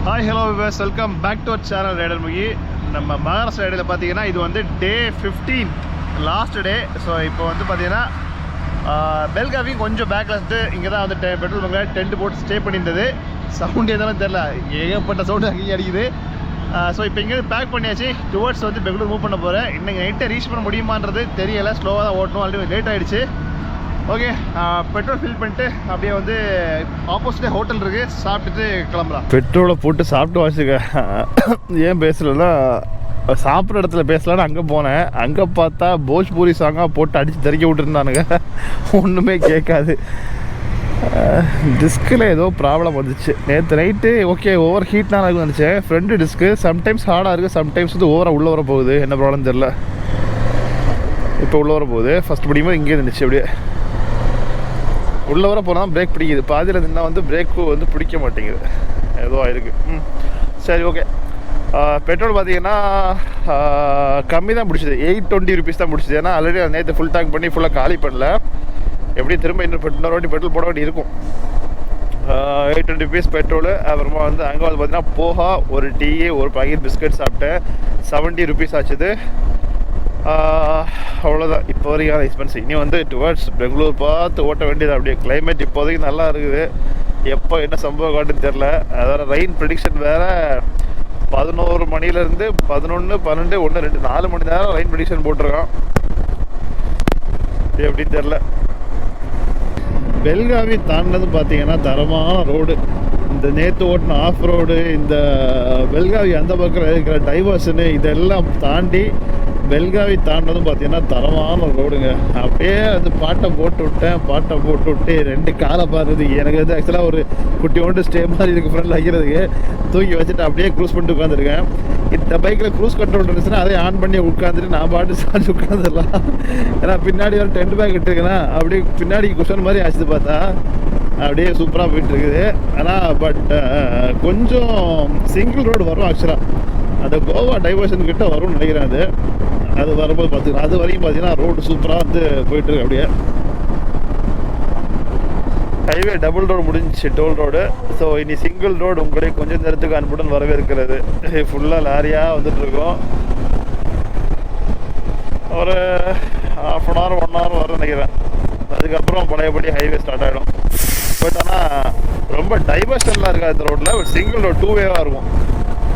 Hi hello viewers, welcome back to our channel rider முகி. நம்ம மகாராஷ்டிரா ரைடில் பார்த்தீங்கன்னா இது வந்து டே 15 லாஸ்ட் டே. ஸோ இப்போ வந்து பார்த்தீங்கன்னா பெல்காவி கொஞ்சம் பேக்கில் இருந்து இங்கே தான் வந்து பெட்ரோல் பங்கில் டென்ட் போட்டு ஸ்டே பண்ணியிருந்தது. சவுண்ட் எதாலும் தெரில, ஏகப்பட்ட சவுண்டு அங்கேயும் அடிக்குது. ஸோ இப்போ இங்கேருந்து பேக் பண்ணியாச்சு. டுவர்ட்ஸ் வந்து பெங்களூர் மூவ் பண்ண போகிறேன். இன்றைக்கி நைட்டை ரீச் பண்ண முடியுமான்றது தெரியலை, ஸ்லோவாக தான் ஓட்டணும், ஆல்ரெடி லேட் ஆகிடுச்சு. ஓகே, பெட்ரோல் ஃபில் பண்ணிட்டு அப்படியே வந்து ஆப்போசிட்டே ஹோட்டல் இருக்குது, சாப்பிட்டுட்டு கிளம்பலாம். பெட்ரோலை போட்டு சாப்பிட்டு வாசிக்க ஏன் பேசலைன்னா சாப்பிட்ற இடத்துல பேசலான்னு அங்கே போனேன். அங்கே பார்த்தா போஜ்பூரி சாங்காக போட்டு அடித்து தெறிக்க விட்டுருந்தானுங்க. ஒன்றுமே கேட்காது. டிஸ்கில் ஏதோ ப்ராப்ளம் வந்துச்சு நேற்று நைட்டு. ஓகே, ஓவர் ஹீட்னால வந்துச்சு ஃப்ரெண்டு டிஸ்க்கு. சம்டைம்ஸ் ஹார்டாக இருக்குது, சம்டைம்ஸ் வந்து ஓவராக உள்ளே வர போகுது. என்ன ப்ராப்ளம் தெரில. இப்போ உள்ளே வர போகுது. ஃபஸ்ட் படிக்கும்போது இங்கே இருந்துச்சு, அப்படியே உள்ளே வர போனால் பிரேக் பிடிக்குது. பாதியில் இருந்தால் வந்து பிரேக்கு வந்து பிடிக்க மாட்டேங்குது, ஏதோ ஆயிருக்கு. சரி, ஓகே. பெட்ரோல் பார்த்தீங்கன்னா கம்மி தான் பிடிச்சிது, 820 rupees தான் பிடிச்சிது. ஏன்னா ஆல்ரெடி நேற்று ஃபுல் டேங்க் பண்ணி ஃபுல்லாக காலி பண்ணல. எப்படி திரும்ப இன்னொரு வாட்டி பெட்ரோல் போட வேண்டி இருக்கும். 820 rupees பெட்ரோலு. அப்புறமா வந்து அங்கே வந்து பார்த்தீங்கன்னா போகா, ஒரு டீ, ஒரு பாக்கெட் பிஸ்கட் சாப்பிட்டேன். 70 rupees ஆச்சுது. அவ்வளோதான் இப்போ வரைக்கும் எக்ஸ்பென்ஸ். இனி வந்து டுவர்ட்ஸ் பெங்களூர் பார்த்து ஓட்ட வேண்டியது. அப்படியே கிளைமேட் இப்போதைக்கு நல்லா இருக்குது. எப்போ என்ன சம்பவம் காட்டுன்னு தெரில. அதோட ரெயின் ப்ரெடிக்ஷன் வேறு 11 மணிலேருந்து 11, 12, 1, 2, 4 மணி நேரம் ரெயின் ப்ரெடிக்ஷன் போட்டிருக்கான். எப்படின்னு தெரில. பெல்காவி தாண்டினது பார்த்தீங்கன்னா தரமான ரோடு. இந்த நேற்று ஓட்டின ஆஃப் ரோடு, இந்த பெல்காவி அந்த பக்கம் இருக்கிற டைவர்ஷனு, இதெல்லாம் தாண்டி பெல்காவி தாண்டதும் பார்த்தீங்கன்னா தரமான ரோடுங்க. அப்படியே அந்த பாட்டை போட்டு விட்டு 2 காலை பாருது. எனக்கு வந்து ஆக்சுவலாக ஒரு குட்டி ஒன்று ஸ்டே மாதிரி இருக்குது ஃப்ரெண்டில் வைக்கிறதுக்கு. தூக்கி வச்சுட்டு அப்படியே க்ரூஸ் பண்ணிட்டு உட்காந்துருக்கேன். இந்த பைக்கில் க்ரூஸ் கண்ட்ரோல் இருந்துச்சுன்னா அதை ஆன் பண்ணி உட்காந்துட்டு நான் பாட்டு சாஞ்சு உட்காந்துடலாம். ஏன்னா பின்னாடி ஒரு டென்ட் பேக் இட்டுருக்கேன்னா அப்படியே பின்னாடி குஷன் மாதிரி ஆச்சுது. பார்த்தா அப்படியே சூப்பராக போயிட்டுருக்குது. ஆனால் பட் கொஞ்சம் சிங்கிள் ரோடு வரும் ஆக்சுவலாக. அந்த கோவா டைவர்ஷன் கிட்ட வரும்னு நினைக்கிறேன். அது வரும்போது பார்த்துக்கலாம். அது வரைக்கும் பார்த்தீங்கன்னா ரோடு சூப்பராக வந்து போயிட்டுருக்கு. அப்படியே ஹைவே டபுள் ரோடு முடிஞ்சிச்சு, டோல் ரோடு. ஸோ இனி சிங்கிள் ரோடு உங்களே கொஞ்சம் நேரத்துக்கு அன்புடன் வரவேற்கிறது. ஃபுல்லாக லாரியாக வந்துட்டுருக்கோம். ஒரு ½ hour 1 hour வரும் நினைக்கிறேன். அதுக்கப்புறம் பழையபடி ஹைவே ஸ்டார்ட் ஆகிடும். பட் ஆனால் ரொம்ப டைவர்ஷன்லாம் இருக்காது இந்த ரோட்டில். ஒரு சிங்கிள் ரோடு 2 வேவாக இருக்கும்.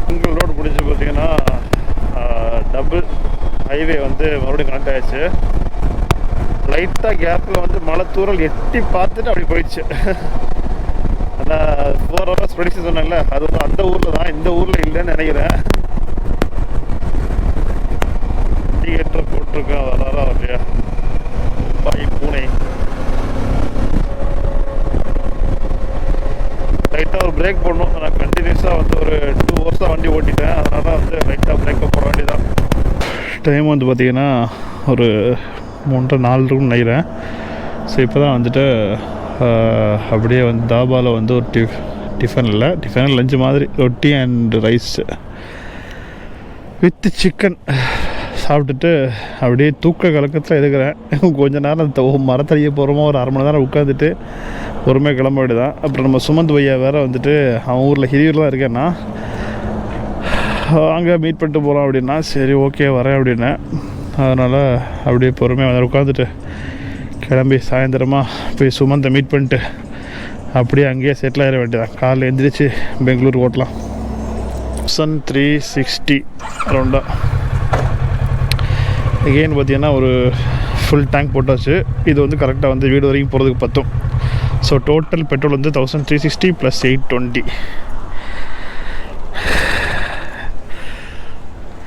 சிங்கிள் ரோடு முடிஞ்சு பார்த்தீங்கன்னா டபுள் ஹைவே வந்து மறுபடியும் கனெக்ட் ஆகிடுச்சு. லைட்டாக கேப்பில் வந்து மலை தூரல் எட்டி பார்த்துட்டு அப்படி போயிடுச்சு. ஆனால் 4 hours ப்ரெடிக்ஷன் சொன்னேன்ல, அது வந்து அந்த ஊரில் தான், இந்த ஊரில் இல்லைன்னு நினைக்கிறேன். டிக்கெட்டில் போட்டிருக்கேன், வராரா இல்லையா. பாய் பூனை லைட்டாக ஒரு பிரேக் போடணும். நான் கண்டினியூஸாக வந்து ஒரு 2 hours தான் வண்டி ஓட்டிட்டேன். அதனால் வந்து லைட்டாக பிரேக்கப் போட வேண்டியதான். டைம் வந்து பார்த்திங்கன்னா ஒரு 3:30-4 இருக்குன்னு நினைக்கிறேன். ஸோ இப்போ தான் வந்துட்டு அப்படியே வந்து தாபாவில் வந்து ஒரு டிஃபன் லஞ்சு மாதிரி ரொட்டி அண்ட் ரைஸ் வித் சிக்கன் சாப்பிட்டுட்டு அப்படியே தூக்க கலக்கத்தில் இருக்கிறேன். கொஞ்ச நேரம் மரத்தடிய போகிறோமோ ஒரு 1/2 மணி நேரம் உட்காந்துட்டு பொறுமையாக கிளம்ப வேண்டியதான். அப்புறம் நம்ம சுமந்த் பையா வேறு வந்துட்டு அவன் ஊரில் ஹிரியூரில் தான் இருக்கேன்னா அங்கே மீட் பண்ணிட்டு போகலாம் அப்படின்னா, சரி ஓகே வரேன் அப்படின்னேன். அதனால் அப்படியே பொறுமையாக வந்து உட்காந்துட்டு கிளம்பி சாயந்தரமாக போய் சுமந்தை மீட் பண்ணிட்டு அப்படியே அங்கேயே செட்டில் ஆகிட வேண்டியதான். காலையில் எழுந்திரிச்சு பெங்களூர் ஓட்டலாம். 360 ரவுண்டாக எகெயின் பார்த்தீங்கன்னா ஒரு ஃபுல் டேங்க் போட்டாச்சு. இது வந்து கரெக்டாக வந்து வீடு வரைக்கும் போகிறதுக்கு பற்றும். ஸோ டோட்டல் பெட்ரோல் வந்து 1360 + 820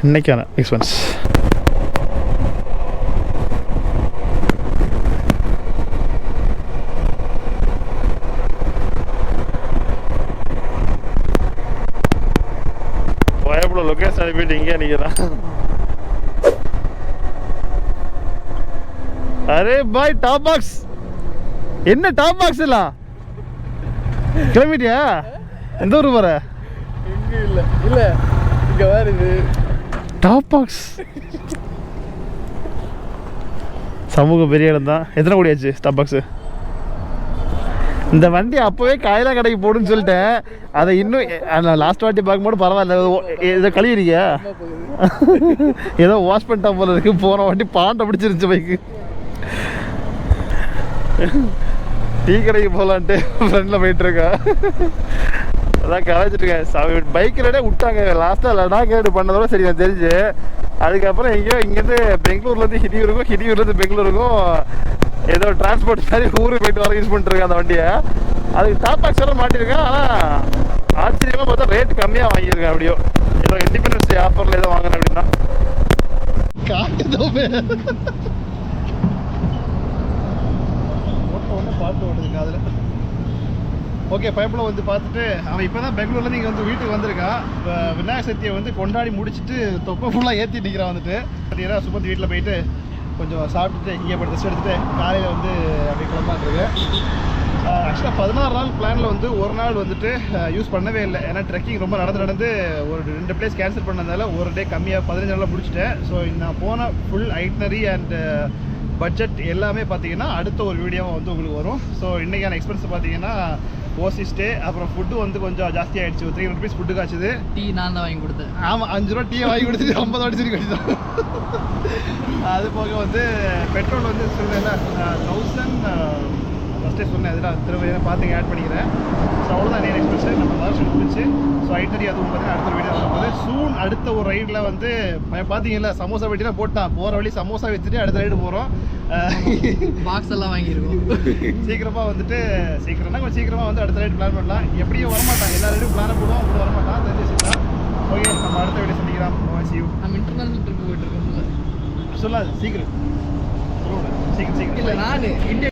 இன்றைக்கான எக்ஸ்பென்ஸ். பயப்பட லொக்கேஷன் அனுப்பிட்டு இங்கே நிற்கிறேன். அரே பாய், டாப் பாக்ஸ் என்ன டாப் பாக்ஸ் இல்ல கிளம்பிட்டியா? எந்த ஊர் போற? இல்ல இங்க வேற இது டாப் பாக்ஸ் சமூக பெரிய இடம் தான். எத்தனை கோடியாச்சு டாப் பாக்ஸ்? இந்த வண்டி அப்போவே காயிலா கடைக்கு போடுன்னு சொல்லிட்டேன். அதை இன்னும் லாஸ்ட் வாட்டி பார்க்கும்போது பரவாயில்ல, இதை கழுவிறீங்க ஏதோ வாஷ் பண்ணிட்டா போல இருக்கு. போன வாட்டி பாண்டை பிடிச்சிருந்துச்சு பைக்கு. டீ கடைக்கு போகலான்ட்டு ஃப்ரெண்டில் போயிட்டுருக்கா. அதான் கலாச்சிட்ருக்கேன். பைக் ரைடே விட்டாங்க லாஸ்ட்டாக. லடாக் ரைடு பண்ணதோட சரி எனக்கு தெரிஞ்சு. அதுக்கப்புறம் எங்கேயோ இங்கேருந்து பெங்களூர்லேருந்து ஹிடியூருக்கும், ஹிடியூர்லேருந்து பெங்களூருக்கும் ஏதோ டிரான்ஸ்போர்ட் மாதிரி ஊருக்கு போயிட்டு வர யூஸ் பண்ணிட்டுருக்கேன் அந்த வண்டியை. அதுக்கு டாப் பாக்ஸ் எல்லாம் மாட்டியிருக்கேன். ஆனால் ஆச்சரியமாக பார்த்தா ரேட் கம்மியாக வாங்கியிருக்கேன். அப்படியோ ஏதோ இண்டிபெண்டன்ஸ் டே ஆஃபரில் ஏதோ வாங்கினேன் அப்படின்னா காட்டுதோமே. பாட்டு ஓடுதுங்க அதில். ஓகே, பைப்பில் வந்து பார்த்துட்டு அவன் இப்போ தான் பெங்களூர்லேருந்து இங்கே வந்து வீட்டுக்கு வந்திருக்கான். விநாயகர் சதுர்த்தியை வந்து கொண்டாடி முடிச்சுட்டு தொப்பை ஃபுல்லாக ஏற்றி நிற்கிறான் வந்துட்டு. பார்த்தீங்கன்னா சுமந்தி வீட்டில் போயிட்டு கொஞ்சம் சாப்பிட்டுட்டு இங்கே போய் ரெஸ்ட் எடுத்துகிட்டு காலையில் வந்து அப்படி கிளம்பாட்டுருக்கு. ஆக்சுவலாக 16 நாள் பிளானில் வந்து ஒரு நாள் வந்துட்டு யூஸ் பண்ணவே இல்லை. ஏன்னா ட்ரெக்கிங் ரொம்ப நடந்து ஒரு 2 பிளேஸ் கேன்சல் பண்ணதால ஒரு டே கம்மியாக 15 நாளில் முடிச்சுட்டேன். ஸோ நான் போன ஃபுல் ஐட்னரி அண்ட் பட்ஜெட் எல்லாமே பார்த்தீங்கன்னா அடுத்த ஒரு வீடியோவாக வந்து உங்களுக்கு வரும். ஸோ இன்றைக்கான எக்ஸ்பென்ஸ் பார்த்தீங்கன்னா ஓசி ஸ்டே, அப்புறம் ஃபுட்டு வந்து கொஞ்சம் ஜாஸ்தி ஆகிடுச்சு. 300 rupees ஃபுட்டு காய்ச்சுது. டீ நான் தான் வாங்கி கொடுத்தேன். ஆமாம், 5 ரூபா டீயை வாங்கி கொடுத்துட்டு 50 வாட்டி சொல்லி கட்டிதான். அது போக வந்து பெட்ரோல் வந்து சொல்லுவேன் 1000 ஃபஸ்ட்டே சொன்னேன். அதெல்லாம் திரும்ப பார்த்துங்க ஆட் பண்ணிக்கிறேன். ஸோ அவ்வளோதான் என் எக்ஸ்பென்ஸ் நம்ம வருஷம் முடிச்சு. ஸோ ஐட்டரி அதுவும் பார்த்தீங்கன்னா அடுத்த வீடியோ வரும்போது சூன் அடுத்த ஒரு ரைடில் வந்து பார்த்தீங்கல்ல சமோசா வெட்டிலாம் போட்டான். போகிற வழி சமோசா வச்சுட்டு அடுத்த ரைடு போகிறோம். பாக்ஸ் எல்லாம் வாங்கியிருக்கோம். சீக்கிரமாக வந்துட்டு கொஞ்சம் சீக்கிரமாக வந்து அடுத்த ரைடு பிளான் பண்ணலாம். எப்படியும் வரமாட்டான், எல்லா ரைடும் பிளானை போடுவோம், அப்படி வரமாட்டான், தெரிஞ்சு வச்சுக்கலாம். ஓகே, நம்ம அடுத்த வீடியோ சந்திக்கலாம். நம்ம இன்டர்நேஷனல் ட்ரிப் போயிட்டு இருக்கோம்ல, சொல்லாது சீக்கிரம் சொல்லுங்க. சீக்கிரம் இல்லை நான் இந்தியா